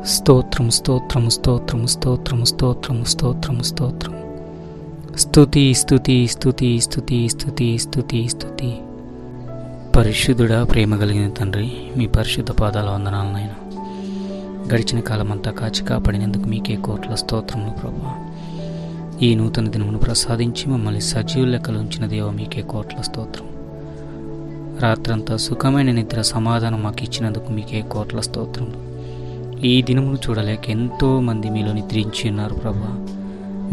స్తోత్రం స్తోత్రం స్తోత్రం స్తోత్రం స్తోత్రం స్తోత్రం స్తోత్రం. స్తుతి స్తుతి స్తుతి స్తుతి స్తుతి స్తుతి స్తుతి. పరిశుద్ధుడా, ప్రేమ కలిగిన తండ్రి, మీ పరిశుద్ధ పాదాల వందనాలు నాయన. గడిచిన కాలమంతా కాచి కాపాడినందుకు మీకే కోట్ల స్తోత్రములు ప్రభువా. ఈ నూతన దినమును ప్రసాదించి మమ్మల్ని సజీవ లెక్కలు ఉంచిన దేవ, మీకే కోట్ల స్తోత్రం. రాత్రంతా సుఖమైన నిద్ర సమాధానం మాకు ఇచ్చినందుకు మీకే కోట్ల స్తోత్రములు. ఈ దినమును చూడలేక ఎంతో మంది మీలో నిద్రించి ఉన్నారు ప్రభువా.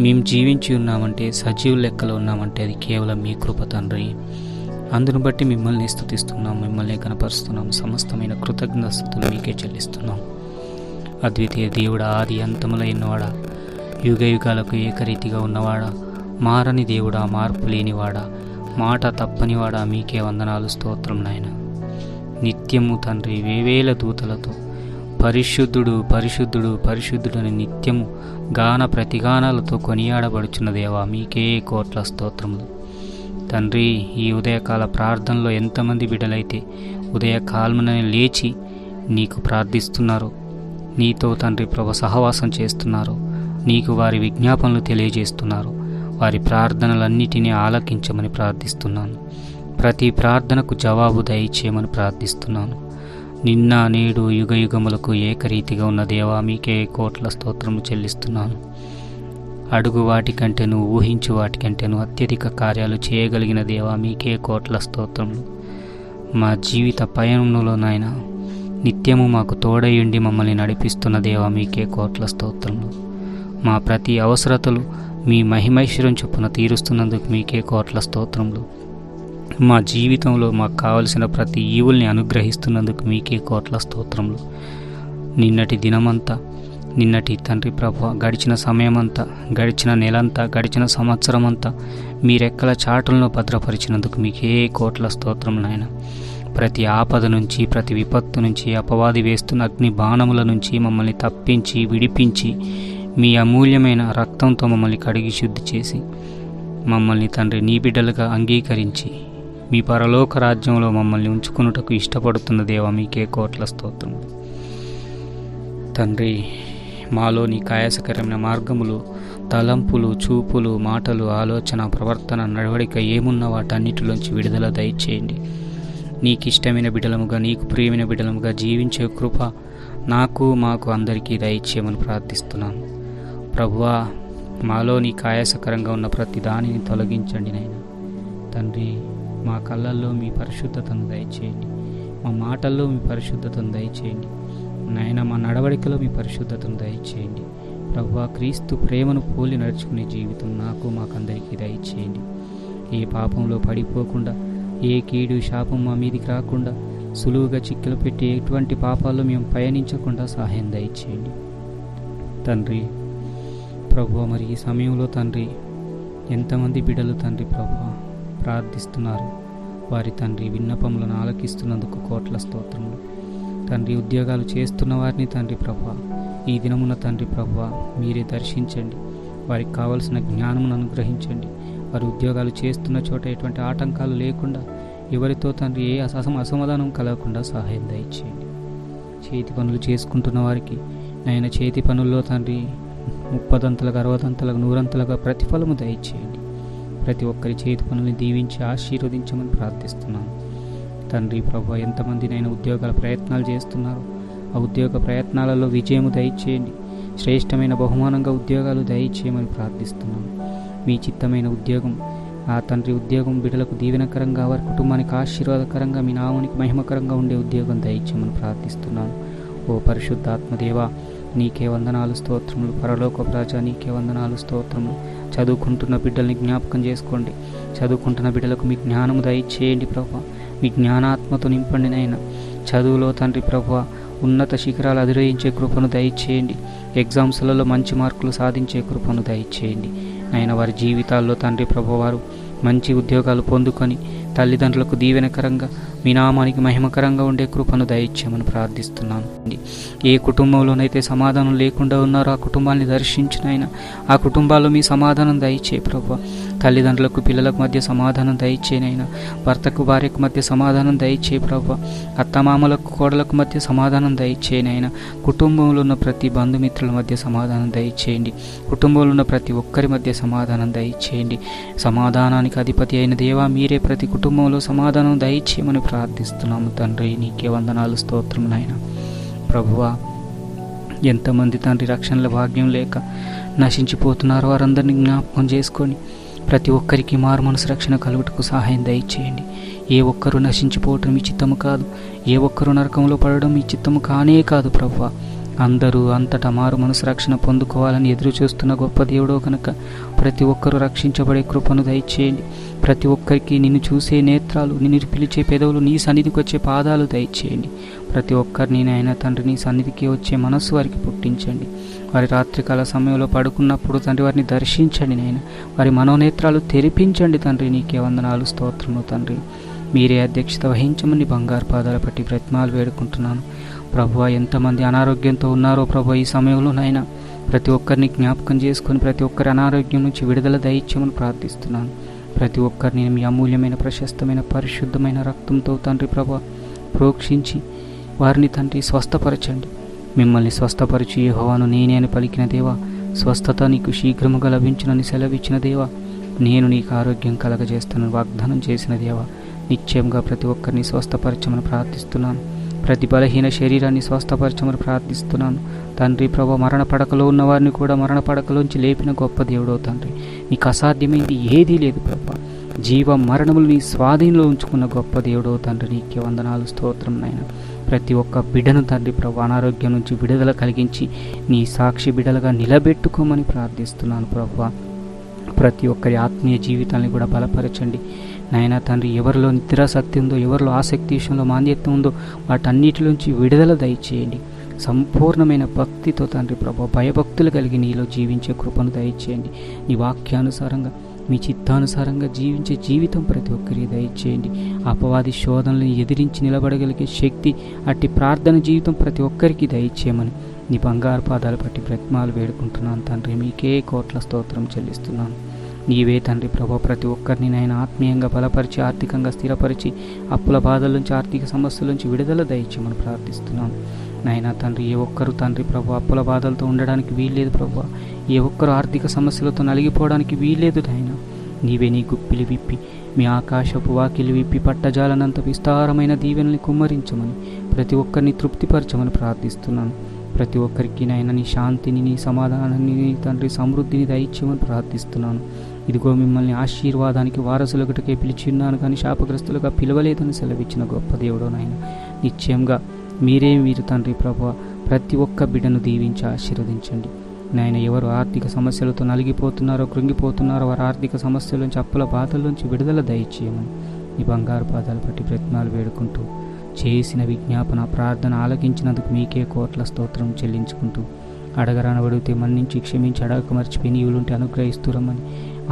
మేము జీవించి ఉన్నామంటే, సజీవ లెక్కలో ఉన్నామంటే అది కేవలం మీ కృప తండ్రి. అందును బట్టి మిమ్మల్ని స్తుతిస్తున్నాం, మిమ్మల్ని కనపరుస్తున్నాం. సమస్తమైన కృతజ్ఞతలు మీకే చెల్లిస్తున్నాం. అద్వితీయ దేవుడా, ఆది అంతములైనవాడా, యుగ యుగాలకు ఏకరీతిగా ఉన్నవాడా, మారని దేవుడా, మార్పు లేనివాడా, మాట తప్పనివాడా, మీకే వందనాలు స్తోత్రం నాయన. నిత్యము తండ్రి వేవేల దూతలతో పరిశుద్ధుడు పరిశుద్ధుడు పరిశుద్ధుడు అని నిత్యము గాన ప్రతిగానాలతో కొనియాడబడుచున్న దేవా, మీకే కోట్ల స్తోత్రములు తండ్రి. ఈ ఉదయకాల ప్రార్థనలో ఎంతమంది బిడ్డలైతే ఉదయకాలమున లేచి నీకు ప్రార్థిస్తున్నారు, నీతో తండ్రి ప్రభు సహవాసం చేస్తున్నారు, నీకు వారి విజ్ఞాపనలు తెలియజేస్తున్నారు, వారి ప్రార్థనలన్నిటినీ ఆలకించమని ప్రార్థిస్తున్నాను. ప్రతి ప్రార్థనకు జవాబు దయచేయమని ప్రార్థిస్తున్నాను. నిన్న నేడు యుగ యుగములకు ఏకరీతిగా ఉన్న దేవా, మీకే కోట్ల స్తోత్రము చెల్లిస్తున్నాను. అడుగు వాటికంటేను, ఊహించు వాటికంటేను అత్యధిక కార్యాలు చేయగలిగిన దేవా, మీకే కోట్ల స్తోత్రములు. మా జీవిత పయనంలో నాయన నిత్యము మాకు తోడయుండి మమ్మల్ని నడిపిస్తున్న దేవా, మీకే కోట్ల స్తోత్రములు. మా ప్రతి అవసరతలు మీ మహిమైశ్వరం చొప్పున తీరుస్తున్నందుకు మీకే కోట్ల స్తోత్రములు. మా జీవితంలో మాకు కావలసిన ప్రతి ఈవుల్ని అనుగ్రహిస్తున్నందుకు మీకే కోట్ల స్తోత్రములు. నిన్నటి దినమంతా, నిన్నటి తండ్రి ప్రభు, గడిచిన సమయమంతా, గడిచిన నెలంతా, గడిచిన సంవత్సరం అంతా మీరెక్కల చాటులను భద్రపరిచినందుకు మీకే కోట్ల స్తోత్రం నాయన. ప్రతి ఆపద నుంచి, ప్రతి విపత్తు నుంచి, అపవాది వేస్తున్న అగ్ని బాణముల నుంచి మమ్మల్ని తప్పించి విడిపించి మీ అమూల్యమైన రక్తంతో మమ్మల్ని కడిగి శుద్ధి చేసి మమ్మల్ని తండ్రి నీ బిడ్డలుగా అంగీకరించి మీ పరలోక రాజ్యంలో మమ్మల్ని ఉంచుకున్నటకు ఇష్టపడుతున్న దేవా, మీకే కోట్ల స్తోత్రం తండ్రి. మాలో నీ కాయాసకరమైన మార్గములు, తలంపులు, చూపులు, మాటలు, ఆలోచన, ప్రవర్తన, నడవడిక ఏమున్న వాటన్నిటిలోంచి విడుదల దయచేయండి. నీకిష్టమైన బిడ్డలముగా, నీకు ప్రియమైన బిడ్డలముగా జీవించే కృప నాకు, మాకు అందరికీ దయచేయమని ప్రార్థిస్తున్నాను ప్రభువా. మాలో నీ కాయాసకరంగా ఉన్న ప్రతి దానిని తొలగించండి నాయన తండ్రి. మా కళ్ళల్లో మీ పరిశుద్ధతను దయచేయండి, మా మాటల్లో మీ పరిశుద్ధతను దయచేయండి నాయన. మా నడవడికలో మీ పరిశుద్ధతను దయచేయండి ప్రభువా. క్రీస్తు ప్రేమను పోలి నడుచుకునే జీవితం నాకు, మాకందరికీ దయచేయండి. ఏ పాపంలో పడిపోకుండా, ఏ కీడు శాపం మా మీదికి రాకుండా, సులువుగా చిక్కులు పెట్టి ఎటువంటి పాపాల్లో మేము పయనించకుండా సహాయం దయచేయండి తండ్రి ప్రభువా. మరి ఈ సమయంలో తండ్రి ఎంతమంది బిడ్డలు తండ్రి ప్రభువా ప్రార్థిస్తున్నారు, వారి తండ్రి విన్నపములను ఆలకిస్తున్నందుకు కోట్ల స్తోత్రములు తండ్రి. ఉద్యోగాలు చేస్తున్న వారిని తండ్రి ప్రభువా ఈ దినమున తండ్రి ప్రభువా మీరే దర్శించండి, వారికి కావలసిన జ్ఞానమును అనుగ్రహించండి. వారి ఉద్యోగాలు చేస్తున్న చోట ఎటువంటి ఆటంకాలు లేకుండా, ఎవరితో తండ్రి ఏ అసమాధానం కలగకుండా సహాయం దయచేయండి. చేతి పనులు చేసుకుంటున్న వారికి నాయన చేతి పనుల్లో తండ్రి 30 60 100 ప్రతిఫలము దయచేయండి. ప్రతి ఒక్కరి చేతి పనుల్ని దీవించి ఆశీర్వదించమని ప్రార్థిస్తున్నాను తండ్రి ప్రభువా. ఎంతమందినైనా ఉద్యోగాల ప్రయత్నాలు చేస్తున్నారు, ఆ ఉద్యోగ ప్రయత్నాలలో విజయము దయచేయండి. శ్రేష్టమైన బహుమానంగా ఉద్యోగాలు దయచేయమని ప్రార్థిస్తున్నాను. మీ చిత్తమైన ఉద్యోగం, ఆ తండ్రి ఉద్యోగం బిడ్డలకు దీవెనకరంగా, వారి కుటుంబానికి ఆశీర్వాదకరంగా, మీ నామానికి మహిమకరంగా ఉండే ఉద్యోగం దయచేయమని ప్రార్థిస్తున్నాను. ఓ పరిశుద్ధాత్మదేవా, నీకే వందనాలు స్తోత్రములు. పరలోక రాజా, నీకే వందనాలు స్తోత్రములు. చదువుకుంటున్న బిడ్డల్ని జ్ఞాపకం చేసుకోండి. చదువుకుంటున్న బిడ్డలకు మీ జ్ఞానము దయచేయండి ప్రభువా. మీ జ్ఞానాత్మతో నింపండి నాయన. చదువులో తండ్రి ప్రభువా ఉన్నత శిఖరాలు అధిరోహించే కృపను దయచేయండి. ఎగ్జామ్స్లలో మంచి మార్కులు సాధించే కృపను దయచేయండి నాయన. వారి జీవితాల్లో తండ్రి ప్రభువారు మంచి ఉద్యోగాలు పొందుకొని తల్లిదండ్రులకు దీవెనకరంగా, మీ నామానికి మహిమకరంగా ఉండే కృపను దయచేయమని ప్రార్థిస్తున్నాను. ఏ కుటుంబంలోనైతే సమాధానం లేకుండా ఉన్నారో ఆ కుటుంబాన్ని దర్శించినైనా, ఆ కుటుంబాల్లో మీ సమాధానం దయచే ప్రభువా. తల్లిదండ్రులకు పిల్లలకు మధ్య సమాధానం దయచేయనైనా, భర్తకు భార్యకు మధ్య సమాధానం దయచేయి ప్రభు. అత్తమామలకు కోడలకు మధ్య సమాధానం దయచేయనైనా, కుటుంబంలో ఉన్న ప్రతి బంధుమిత్రుల మధ్య సమాధానం దయచేయండి. కుటుంబంలో ఉన్న ప్రతి ఒక్కరి మధ్య సమాధానం దయచేయండి. సమాధానానికి అధిపతి అయిన దేవా, మీరే ప్రతి కుటుంబంలో సమాధానం దయచేయమని ప్రార్థిస్తున్నాము తండ్రి. నీకే వందనాలు, స్తోత్రం నాయన. ప్రభువా, ఎంతమంది తండ్రి రక్షణల భాగ్యం లేక నశించిపోతున్నారు, వారందరినీ జ్ఞాపకం చేసుకొని ప్రతి ఒక్కరికి మారు మనసు రక్షణ కలుగుటకు సహాయం దయచేయండి. ఏ ఒక్కరూ నశించిపోవటం మీ చిత్తము కాదు, ఏ ఒక్కరూ నరకంలో పడడం మీ చిత్తము కానే కాదు ప్రభువా. అందరూ అంతటా మారు మనసు రక్షణ పొందుకోవాలని ఎదురు చూస్తున్న గొప్ప దేవుడో కనుక ప్రతి ఒక్కరూ రక్షించబడే కృపను దయచేయండి. ప్రతి ఒక్కరికి నిన్ను చూసే నేత్రాలు, నిన్ను పిలిచే పెదవులు, నీ సన్నిధికి వచ్చే పాదాలు దయచేయండి. ప్రతి ఒక్కరిని నాయన తండ్రి నీ సన్నిధికి వచ్చే మనస్సు వారికి పుట్టించండి. వారి రాత్రికాల సమయంలో పడుకున్నప్పుడు తండ్రి వారిని దర్శించండి నాయన. వారి మనోనేత్రాలు తెరిపించండి తండ్రి. నీకే వందనాలు, స్తోత్రము తండ్రి. మీరే అధ్యక్షత వహించమని బంగారు పాదాల పట్టి బ్రతిమాలు వేడుకుంటున్నాను ప్రభువా. ఎంతమంది అనారోగ్యంతో ఉన్నారో ప్రభు ఈ సమయంలో నాయన, ప్రతి ఒక్కరిని జ్ఞాపకం చేసుకొని ప్రతి ఒక్కరి అనారోగ్యం నుంచి విడుదల దయచేయమని ప్రార్థిస్తున్నాను. ప్రతి ఒక్కరిని మీ అమూల్యమైన ప్రశస్తమైన పరిశుద్ధమైన రక్తంతో తండ్రి ప్రభు ప్రోక్షించి వారిని తండ్రి స్వస్థపరచండి. మిమ్మల్ని స్వస్థపరిచి యెహోవాను నేనే అని పలికిన దేవా, స్వస్థత నీకు శీఘ్రముగా లభించునని సెలవిచ్చిన దేవా, నేను నీకు ఆరోగ్యం కలగజేస్తానని వాగ్దానం చేసిన దేవా, నిశ్చయంగా ప్రతి ఒక్కరిని స్వస్థపరచమని ప్రార్థిస్తున్నాను. ప్రతి బలహీన శరీరాన్ని స్వస్థపరచమని ప్రార్థిస్తున్నాను తండ్రి ప్రభు. మరణ పడకలో ఉన్న వారిని కూడా మరణ పడకలోంచి లేపిన గొప్ప దేవుడో తండ్రి. నీకు అసాధ్యమైంది ఏదీ లేదు ప్రభు. జీవ మరణములు నీ స్వాధీనంలో ఉంచుకున్న గొప్ప దేవుడో తండ్రి. నీకే వందనాలు, స్తోత్రం నాయన. ప్రతి ఒక్క బిడ్డను తండ్రి ప్రభు అనారోగ్యం నుంచి విడుదల కలిగించి నీ సాక్షి బిడ్డలుగా నిలబెట్టుకోమని ప్రార్థిస్తున్నాను ప్రభు. ప్రతి ఒక్కరి ఆత్మీయ జీవితాన్ని కూడా బలపరచండి నాయన తండ్రి. ఎవరిలో నిద్రాశక్తి ఉందో, ఎవరిలో ఆసక్తి విషయంలో మాంద్యత్వం ఉందో వాటన్నిటిలోంచి విడుదల దయచేయండి. సంపూర్ణమైన భక్తితో తండ్రి ప్రభు భయభక్తులు కలిగి నీలో జీవించే కృపను దయచేయండి. నీ వాక్యానుసారంగా మీ చిత్తానుసారంగా జీవించే జీవితం ప్రతి ఒక్కరికి దయచేయండి. అపవాది శోధనలను ఎదిరించి నిలబడగలిగే శక్తి, అట్టి ప్రార్థన జీవితం ప్రతి ఒక్కరికి దయచేయమని నీ బంగారు పాదాలు పట్టి బ్రతిమాలు వేడుకుంటున్నాను తండ్రి. మీకే కోట్ల స్తోత్రం చెల్లిస్తున్నాను. నీవే తండ్రి ప్రభు ప్రతి ఒక్కరిని నాయన ఆత్మీయంగా బలపరిచి, ఆర్థికంగా స్థిరపరిచి, అప్పుల బాధల నుంచి, ఆర్థిక సమస్యల నుంచి విడుదల దయచేయమని ప్రార్థిస్తున్నాను నాయన తండ్రి. ఏ ఒక్కరు తండ్రి ప్రభు అప్పుల బాధలతో ఉండడానికి వీల్లేదు ప్రభు. ఏ ఒక్కరు ఆర్థిక సమస్యలతో నలిగిపోవడానికి వీల్లేదు నాయన. నీవే నీ గుప్పిలి విప్పి, మీ ఆకాశపు వాకిలి విప్పి పట్టజాలనంత విస్తారమైన దీవెనల్ని కుమ్మరించమని, ప్రతి ఒక్కరిని తృప్తిపరచమని ప్రార్థిస్తున్నాను. ప్రతి ఒక్కరికి నాయన నీ శాంతిని, నీ సమాధానాన్ని, నీ తండ్రి సమృద్ధిని దయచేయమని ప్రార్థిస్తున్నాను. ఇదిగో మిమ్మల్ని ఆశీర్వాదానికి వారసులొకటికే పిలిచి ఉన్నాను కానీ శాపగ్రస్తులుగా పిలవలేదని సెలవిచ్చిన గొప్ప దేవుడో నాయన. నిశ్చయంగా మీరు తండ్రి ప్రభు ప్రతి ఒక్క బిడ్డను దీవించి ఆశీర్వదించండి నాయన. ఎవరు ఆర్థిక సమస్యలతో నలిగిపోతున్నారో, కృంగిపోతున్నారో వారి ఆర్థిక సమస్యల నుంచి, అప్పుల బాధల నుంచి విడుదల దయచేయమని ఈ బంగారు పాదాలు పట్టి బ్రతిమాలు వేడుకుంటూ, చేసిన విజ్ఞాపన ప్రార్థన ఆలకించినందుకు మీకే కోట్ల స్తోత్రం చెల్లించుకుంటూ, అడగరానబడితే మన్నించి క్షమించి, అడగక మర్చిపోయి నీవులుంటే అనుగ్రహిస్తురమ్మని,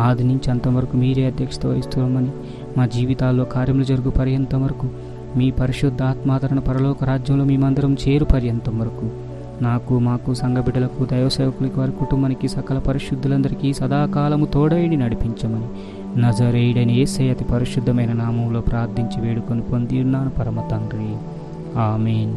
ఆది నుంచి అంతవరకు మీరే అధ్యక్షత వహిస్తురమ్మని, మా జీవితాల్లో కార్యములు జరుగు పర్యంతం వరకు, మీ పరిశుద్ధ ఆత్మాదరణ పరలోక రాజ్యంలో మేమందరం చేరు పర్యంతం వరకు మాకు సంఘ బిడ్డలకు, దైవసేవకులకి, వారి కుటుంబానికి, సకల పరిశుద్ధులందరికీ సదాకాలము తోడైడి నడిపించమని నజరేయుడైన యేసయ్య అతి పరిశుద్ధమైన నామములో ప్రార్థించి వేడుకొని పొంది ఉన్నాను పరమ తండ్రి. ఆమేన్.